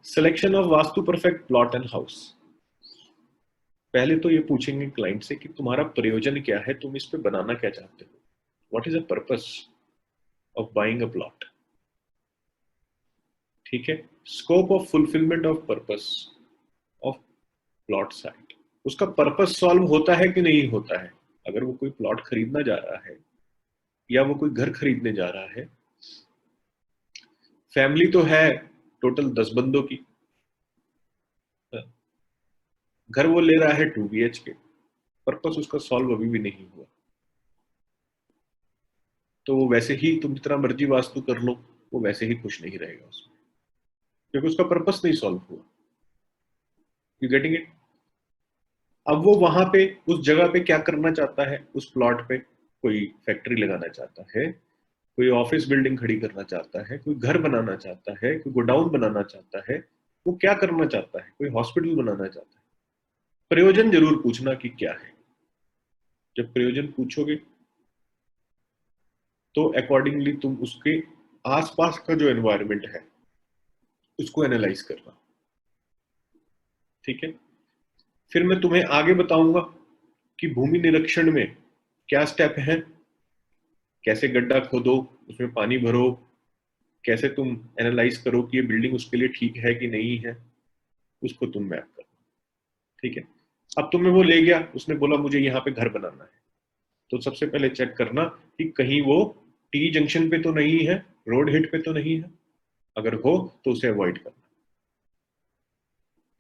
Selection of vastu perfect plot and house. पहले तो ये पूछेंगे क्लाइंट से कि तुम्हारा प्रयोजन क्या है, तुम इस पे बनाना क्या चाहते हो, what is the purpose of buying a plot. ठीक है। Scope of fulfilment of purpose of plot site, उसका पर्पस सॉल्व होता है कि नहीं होता है। अगर वो कोई प्लॉट खरीदना जा रहा है या वो कोई घर खरीदने जा रहा है, फैमिली तो है टोटल 10 बंदों की, घर वो ले रहा है 2 BHK, पर्पस उसका सॉल्व अभी भी नहीं हुआ, तो वो वैसे ही तुम जितना मर्जी वास्तु कर लो, वो वैसे ही खुश नहीं रहेगा उसमें, क्योंकि उसका पर्पस नहीं सॉल्व हुआ। You getting it. अब वो वहां पे उस जगह पे क्या करना चाहता है, उस प्लॉट पे कोई फैक्ट्री लगाना चाहता है, कोई ऑफिस बिल्डिंग खड़ी करना चाहता है, कोई घर बनाना चाहता है, कोई गोडाउन बनाना चाहता है, वो क्या करना चाहता है, कोई हॉस्पिटल बनाना चाहता है। प्रयोजन जरूर पूछना कि क्या है। जब प्रयोजन पूछोगे तो अकॉर्डिंगली तुम उसके आसपास का जो एनवायरनमेंट है उसको एनालाइज करना। ठीक है। फिर मैं तुम्हें आगे बताऊंगा कि भूमि निरीक्षण में क्या स्टेप है, कैसे गड्ढा खोदो, उसमें पानी भरो, कैसे तुम एनालाइज करो कि ये बिल्डिंग उसके लिए ठीक है कि नहीं है, उसको तुम मैप करो। ठीक है। अब तुम्हें वो ले गया, उसने बोला मुझे यहाँ पे घर बनाना है, तो सबसे पहले चेक करना कि कहीं वो टी जंक्शन पे तो नहीं है, रोड हिट पे तो नहीं है। अगर हो तो उसे अवॉइड करना।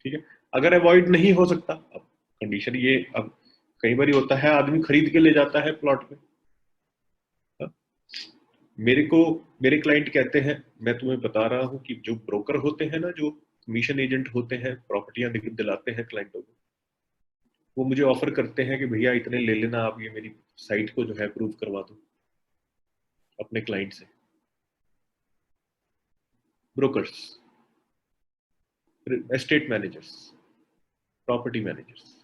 ठीक है। अगर अवॉइड नहीं हो सकता, अब कंडीशन ये, अब कई बार होता है आदमी खरीद के ले जाता है प्लॉट में। मेरे को मेरे क्लाइंट कहते हैं, मैं तुम्हें बता रहा हूं कि जो ब्रोकर होते हैं ना, जो कमीशन एजेंट होते हैं, प्रॉपर्टियां दिलाते हैं क्लाइंटों को, वो मुझे ऑफर करते हैं कि भैया इतने ले लेना आप, ये मेरी साइट को जो है अप्रूव करवा दो अपने क्लाइंट से। Brokers, estate managers, property managers,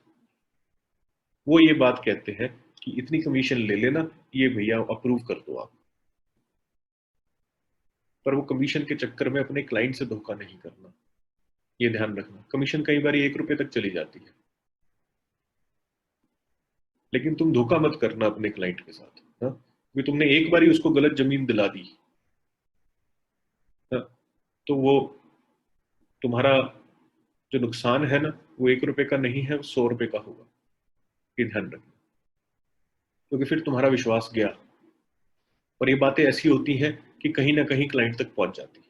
वो ये बात कहते हैं कि इतनी कमीशन ले लेना, ये भैया अप्रूव कर दो आप। पर वो कमीशन के चक्कर में अपने क्लाइंट से धोखा नहीं करना, ये ध्यान रखना। कमीशन कई बार 1 रुपए तक चली जाती है, लेकिन तुम धोखा मत करना अपने क्लाइंट के साथ। हाँ, क्योंकि तुमने एक बार ही उसको गलत जमीन दिला दी, हाँ, तो वो तुम्हारा जो नुकसान है ना, वो 1 रुपए का नहीं है, वो 100 रुपए का होगा। ये ध्यान रखना, क्योंकि फिर तुम्हारा विश्वास गया। और ये बातें ऐसी होती हैं कि कहीं ना कहीं क्लाइंट तक पहुंच जाती है,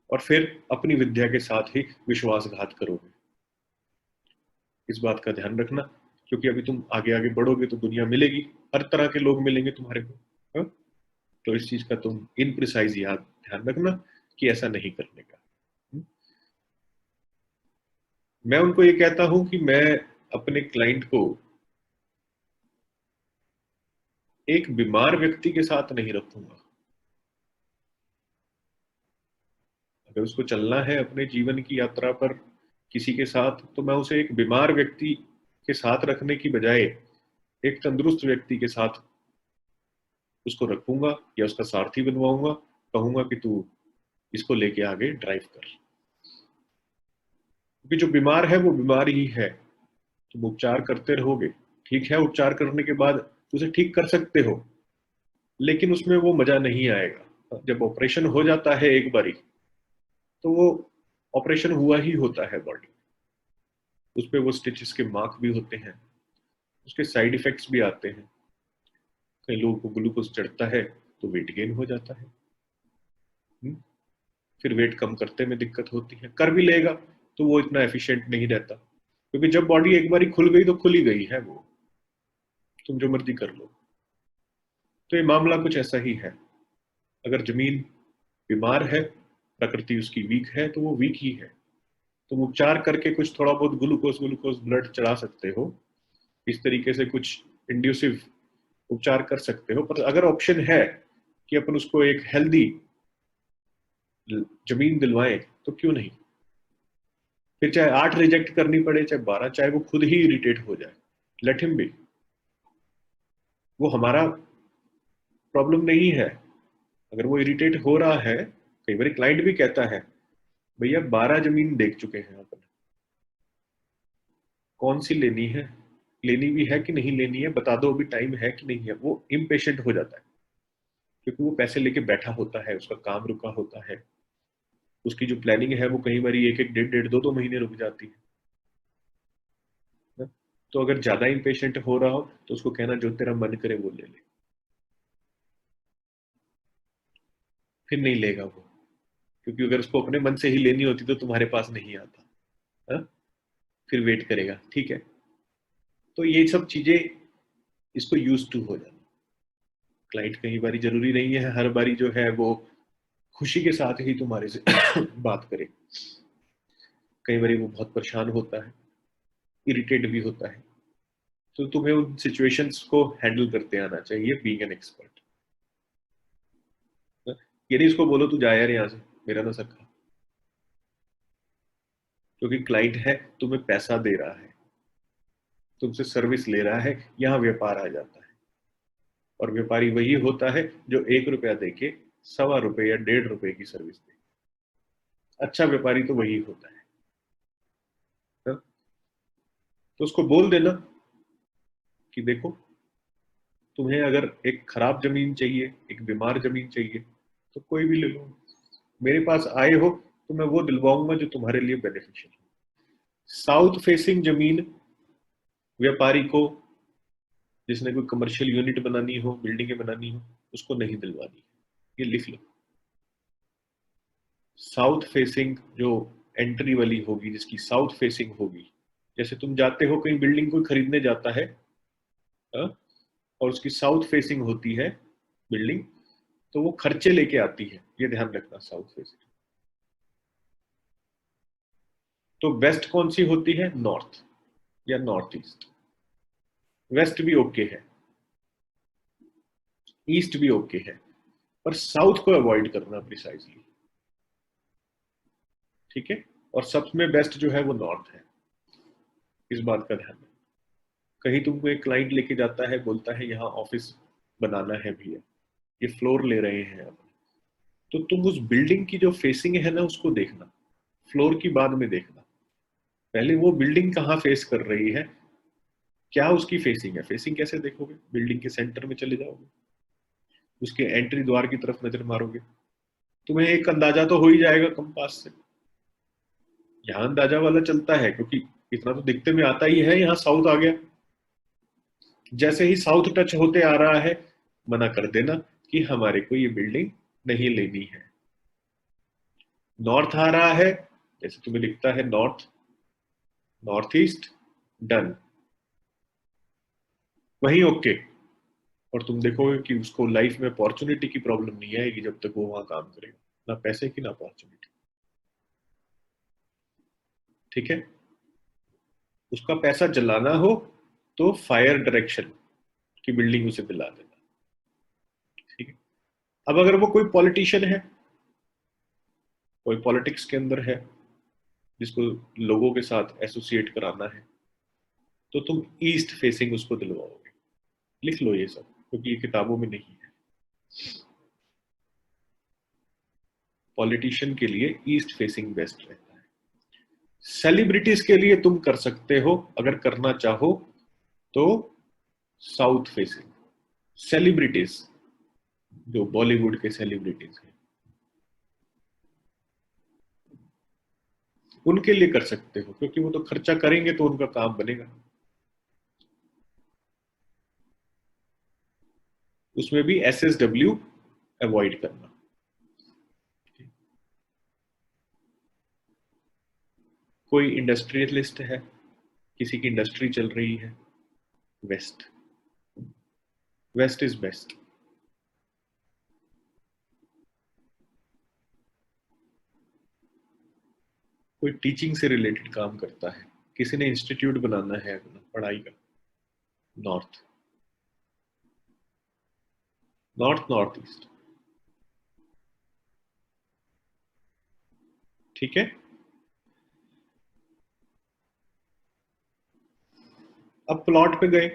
और फिर अपनी विद्या के साथ ही विश्वासघात करोगे। इस बात का ध्यान रखना, क्योंकि अभी तुम आगे आगे बढ़ोगे तो दुनिया मिलेगी, हर तरह के लोग मिलेंगे तुम्हारे को। हाँ? तो इस चीज का तुम इन प्रिसाइज याद ध्यान रखना कि ऐसा नहीं करने का। मैं उनको ये कहता हूं कि मैं अपने क्लाइंट को एक बीमार व्यक्ति के साथ नहीं रखूंगा। अगर उसको चलना है अपने जीवन की यात्रा पर किसी के साथ, तो मैं उसे एक बीमार व्यक्ति के साथ रखने की बजाय एक तंदुरुस्त व्यक्ति के साथ उसको रखूंगा, या उसका सारथी बनवाऊंगा, कहूंगा कि तू इसको लेके आगे ड्राइव कर। क्योंकि जो बीमार है वो बीमार ही है। तुम उपचार करते रहोगे, ठीक है, उपचार करने के बाद उसे ठीक कर सकते हो, लेकिन उसमें वो मजा नहीं आएगा। जब ऑपरेशन हो जाता है एक बारी, तो वो ऑपरेशन हुआ ही होता है बॉडी, उस पर वो स्टिचेस के मार्क भी होते हैं, उसके साइड इफेक्ट्स भी आते हैं। कई लोगों को ग्लूकोज चढ़ता है तो वेट गेन हो जाता है। हुँ? फिर वेट कम करते में दिक्कत होती है, कर भी लेगा तो वो इतना एफिशिएंट नहीं रहता, क्योंकि जब बॉडी एक बार खुल गई तो खुल ही गई है वो, तुम जो मर्जी कर लो। तो ये मामला कुछ ऐसा ही है। अगर जमीन बीमार है, प्रकृति उसकी वीक है, तो वो वीक ही है। तुम उपचार करके कुछ थोड़ा बहुत ग्लूकोज ग्लूकोज ब्लड चढ़ा सकते हो, इस तरीके से कुछ इंड्यूसिव उपचार कर सकते हो। पर अगर ऑप्शन है कि अपन उसको एक हेल्दी जमीन दिलवाएं, तो क्यों नहीं। फिर चाहे 8 रिजेक्ट करनी पड़े, चाहे 12, चाहे वो खुद ही इरिटेट हो जाए, लेट हिम बी। वो हमारा प्रॉब्लम नहीं है। अगर वो इरिटेट हो रहा है कई बार क्लाइंट भी कहता है भैया 12 जमीन देख चुके हैं अपन, कौन सी लेनी है, लेनी भी है कि नहीं लेनी है, बता दो अभी टाइम है कि नहीं है। वो इम्पेशेंट हो जाता है क्योंकि वो पैसे लेके बैठा होता है, उसका काम रुका होता है, उसकी जो प्लानिंग है वो कई बार एक एक डेढ़ डेढ़ दो दो महीने रुक जाती है ना? तो अगर ज्यादा इम्पेशेंट हो रहा हो तो उसको कहना जो तेरा मन करे वो ले ले, फिर नहीं लेगा वो, क्योंकि अगर उसको अपने मन से ही लेनी होती तो तुम्हारे पास नहीं आता। हा? फिर वेट करेगा, ठीक है। तो ये सब चीजें, इसको यूज टू हो जाना। क्लाइंट कई बारी जरूरी नहीं है हर बारी जो है वो खुशी के साथ ही तुम्हारे से बात करे। कई बारी वो बहुत परेशान होता है, इरिटेट भी होता है, तो तुम्हें उन सिचुएशंस को हैंडल करते आना चाहिए बीइंग एन एक्सपर्ट। ये नहीं इसको बोलो तू जा यार यहाँ से, मेरा ना सखा, क्योंकि क्लाइंट है, तुम्हें पैसा दे रहा है, तुमसे सर्विस ले रहा है, यहाँ व्यापार आ जाता है। और व्यापारी वही होता है जो 1 रुपया दे के 1.25 या 1.5 रुपए की सर्विस दे। अच्छा व्यापारी तो वही होता है ना? तो उसको बोल देना कि देखो, तुम्हें अगर एक खराब जमीन चाहिए, एक बीमार जमीन चाहिए, तो कोई भी ले लो, मेरे पास आए हो तो मैं वो दिलवाऊंगा जो तुम्हारे लिए बेनिफिशियल हो। साउथ फेसिंग जमीन व्यापारी को, जिसने कोई कमर्शियल यूनिट बनानी हो, बिल्डिंगें बनानी हो, उसको नहीं दिलवानी। ये लिख लो। साउथ फेसिंग जो एंट्री वाली होगी, जिसकी साउथ फेसिंग होगी, जैसे तुम जाते हो कहीं बिल्डिंग कोई खरीदने जाता है, हाँ, और उसकी साउथ फेसिंग होती है बिल्डिंग, तो वो खर्चे लेके आती है, ये ध्यान रखना। साउथ फेसिंग तो वेस्ट कौन सी होती है? नॉर्थ या नॉर्थ ईस्ट। वेस्ट भी ओके है, ईस्ट भी ओके है, पर साउथ को अवॉइड करना प्रिसाइजली, ठीक है। और सब में बेस्ट जो है वो नॉर्थ है, इस बात का ध्यान रखना। कहीं तुमको एक क्लाइंट लेके जाता है, बोलता है यहाँ ऑफिस बनाना है भैया, ये फ्लोर ले रहे हैं अब, तो तुम उस बिल्डिंग की जो फेसिंग है ना उसको देखना, फ्लोर की बाद में देखना। पहले वो बिल्डिंग कहाँ फेस कर रही है, क्या उसकी फेसिंग है। फेसिंग कैसे देखोगे? बिल्डिंग के सेंटर में चले जाओगे, उसके एंट्री द्वार की तरफ नजर मारोगे, तुम्हें एक अंदाजा तो हो ही जाएगा कंपास से। यहाँ अंदाजा वाला चलता है क्योंकि इतना तो दिखते में आता ही है, यहाँ साउथ आ गया। जैसे ही साउथ टच होते आ रहा है, मना कर देना कि हमारे को ये बिल्डिंग नहीं लेनी है। नॉर्थ आ रहा है, जैसे तुम्हें दिखता है नॉर्थ, नॉर्थ ईस्ट, डन, वही ओके। और तुम देखोगे कि उसको लाइफ में अपॉर्चुनिटी की प्रॉब्लम नहीं आएगी जब तक वो वहां काम करेगा, ना पैसे की ना अपॉर्चुनिटी, ठीक है। उसका पैसा जलाना हो तो फायर डायरेक्शन की बिल्डिंग उसे दिला देना, ठीक है। अब अगर वो कोई पॉलिटिशियन है, कोई पॉलिटिक्स के अंदर है, जिसको लोगों के साथ एसोसिएट कराना है, तो तुम ईस्ट फेसिंग उसको दिलवाओगे। लिख लो ये सब, क्योंकि ये किताबों में नहीं है। पॉलिटिशियन के लिए ईस्ट फेसिंग बेस्ट रहता है। सेलिब्रिटीज के लिए तुम कर सकते हो, अगर करना चाहो तो साउथ फेसिंग। सेलिब्रिटीज, जो बॉलीवुड के सेलिब्रिटीज हैं, उनके लिए कर सकते हो, क्योंकि वो तो खर्चा करेंगे तो उनका काम बनेगा। उसमें भी SSW अवॉइड करना। कोई इंडस्ट्रियलिस्ट है, किसी की इंडस्ट्री चल रही है, वेस्ट, वेस्ट इज बेस्ट। कोई टीचिंग से रिलेटेड काम करता है, किसी ने इंस्टीट्यूट बनाना है अपना पढ़ाई का, नॉर्थ, नॉर्थ नॉर्थ ईस्ट, ठीक है। अब प्लॉट पे गए,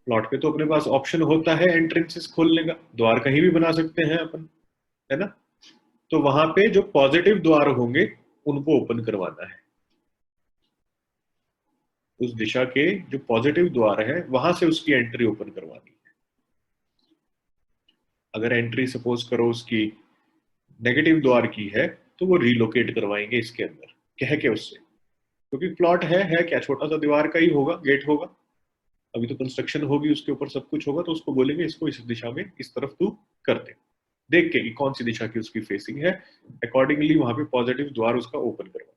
प्लॉट पे तो अपने पास ऑप्शन होता है एंट्रेंसेस खोलने का, द्वार कहीं भी बना सकते हैं अपन, है ना। तो वहां पे जो पॉजिटिव द्वार होंगे उनको ओपन करवाना है। उस दिशा के जो पॉजिटिव द्वार है वहां से उसकी एंट्री ओपन करवानी है। अगर एंट्री सपोज करो उसकी नेगेटिव द्वार की है तो वो रिलोकेट करवाएंगे इसके अंदर कह के उससे, क्योंकि प्लॉट है क्या, छोटा सा दीवार का ही होगा, गेट होगा, अभी तो कंस्ट्रक्शन होगी, उसके ऊपर सब कुछ होगा, तो उसको बोलेंगे इसको इस दिशा में इस तरफ तू कर दे, देख के कि कौन सी दिशा की उसकी फेसिंग है, अकॉर्डिंगली वहां पे पॉजिटिव द्वार उसका ओपन करवा।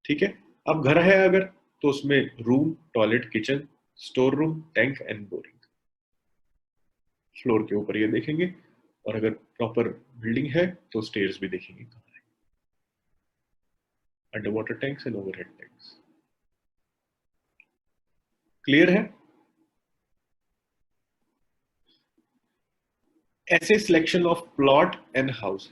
ठीक है। अब घर है अगर, तो उसमें room, toilet, kitchen, store room, tank and boring, floor के ऊपर ये देखेंगे। और अगर प्रॉपर बिल्डिंग है तो स्टेयर्स भी देखेंगे कहाँ है, under water tanks and overhead tanks. Clear है? ऐसे selection of plot and house